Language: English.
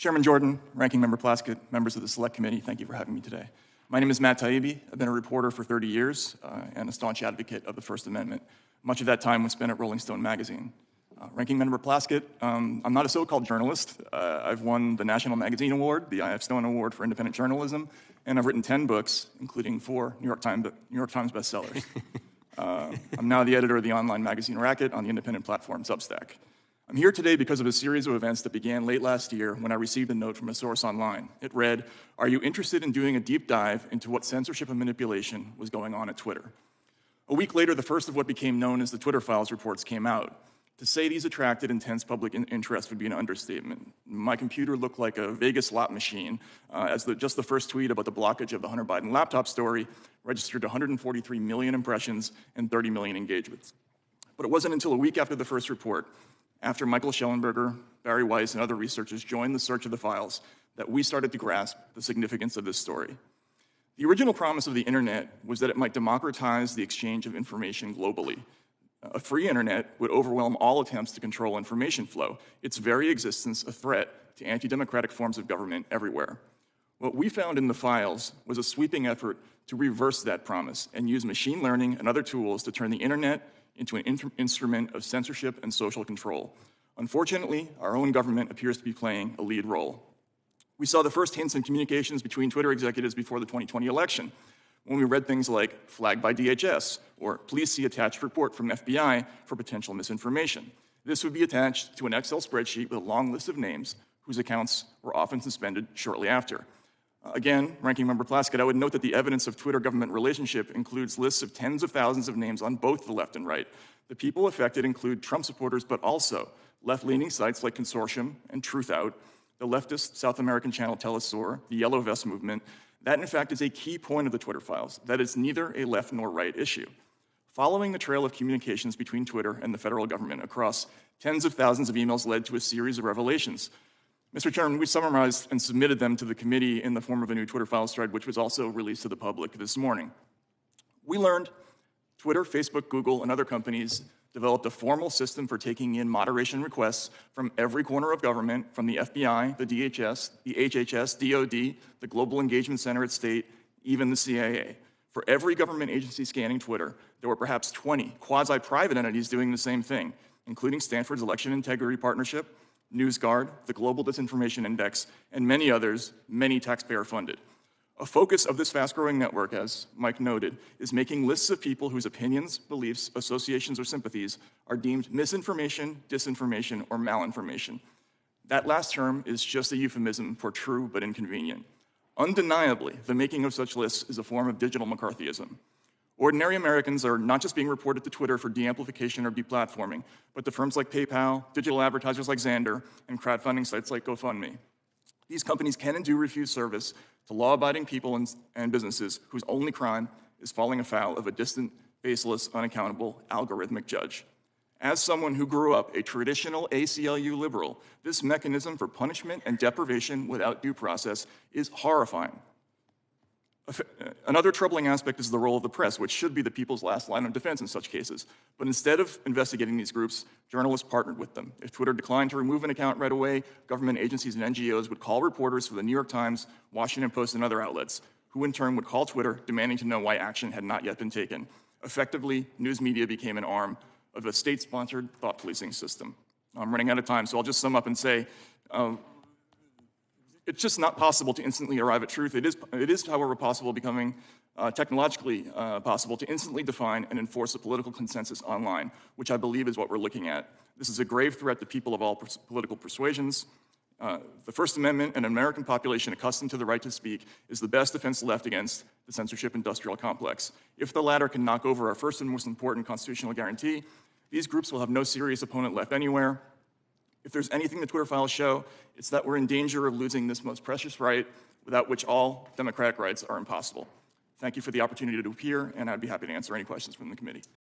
Chairman Jordan, Ranking Member Plaskett, members of the Select Committee, thank you for having me today. My name is Matt Taibbis. I've been a reporter for 30 years and a staunch advocate of the First Amendment. Much of that time was spent at Rolling Stone magazine. Ranking Member Plaskett, I'm not a so-called journalist. I've won the National Magazine Award, the I.F. Stone Award for Independent Journalism, and I've written 10 books, including 4 New York Times bestsellers. I'm now the editor of the online magazine Racket on the independent platform Substack. I'm here today because of a series of events that began late last year when I received a note from a source online. It read, "Are you interested in doing a deep dive into what censorship and manipulation was going on at Twitter?" A week later, the first of what became known as the Twitter Files reports came out. To say these attracted intense public interest would be an understatement. My computer looked like a Vegas slot machine, as just the first tweet about the blockage of the Hunter Biden laptop story registered 143 million impressions and 30 million engagements. But it wasn't until a week after the first report, after Michael Schellenberger, Barry Weiss, and other researchers joined the search of the files, that we started to grasp the significance of this story. The original promise of the internet was that it might democratize the exchange of information globally. A free internet would overwhelm all attempts to control information flow, its very existence a threat to anti-democratic forms of government everywhere. What we found in the files was a sweeping effort to reverse that promise and use machine learning and other tools to turn the internet into an instrument of censorship and social control. Unfortunately, our own government appears to be playing a lead role. We saw the first hints in communications between Twitter executives before the 2020 election, when we read things like flagged by DHS or please see attached report from FBI for potential misinformation. This would be attached to an Excel spreadsheet with a long list of names whose accounts were often suspended shortly after. Again, Ranking Member Plaskett, I would note that the evidence of Twitter-government relationship includes lists of tens of thousands of names on both the left and right. The people affected include Trump supporters, but also left-leaning sites like Consortium and Truthout, the leftist South American channel Telesur, the Yellow Vest movement. That, in fact, is a key point of the Twitter files, that it's neither a left nor right issue. Following the trail of communications between Twitter and the federal government across tens of thousands of emails led to a series of revelations. Mr. Chairman, we summarized and submitted them to the committee in the form of a new Twitter files thread, which was also released to the public this morning. We learned Twitter, Facebook, Google, and other companies developed a formal system for taking in moderation requests from every corner of government, from the FBI, the DHS, the HHS, DOD, the Global Engagement Center at State, even the CIA. For every government agency scanning Twitter, there were perhaps 20 quasi-private entities doing the same thing, including Stanford's Election Integrity Partnership, NewsGuard, the Global Disinformation Index, and many others, many taxpayer-funded. A focus of this fast-growing network, as Mike noted, is making lists of people whose opinions, beliefs, associations, or sympathies are deemed misinformation, disinformation, or malinformation. That last term is just a euphemism for true but inconvenient. Undeniably, the making of such lists is a form of digital McCarthyism. Ordinary Americans are not just being reported to Twitter for de-amplification or deplatforming, but to firms like PayPal, digital advertisers like Xandr, and crowdfunding sites like GoFundMe. These companies can and do refuse service to law-abiding people and businesses whose only crime is falling afoul of a distant, faceless, unaccountable, algorithmic judge. As someone who grew up a traditional ACLU liberal, this mechanism for punishment and deprivation without due process is horrifying. Another troubling aspect is the role of the press, which should be the people's last line of defense in such cases. But instead of investigating these groups, journalists partnered with them. If Twitter declined to remove an account right away, government agencies and NGOs would call reporters for the New York Times, Washington Post, and other outlets, who in turn would call Twitter demanding to know why action had not yet been taken. Effectively, news media became an arm of a state-sponsored thought policing system. I'm running out of time, so I'll just sum up and say, it's just not possible to instantly arrive at truth. It is, however, technologically possible to instantly define and enforce a political consensus online, which I believe is what we're looking at. This is a grave threat to people of all political persuasions. The First Amendment and an American population accustomed to the right to speak is the best defense left against the censorship industrial complex. If the latter can knock over our first and most important constitutional guarantee, these groups will have no serious opponent left anywhere. If there's anything the Twitter files show, it's that we're in danger of losing this most precious right, without which all democratic rights are impossible. Thank you for the opportunity to appear, and I'd be happy to answer any questions from the committee.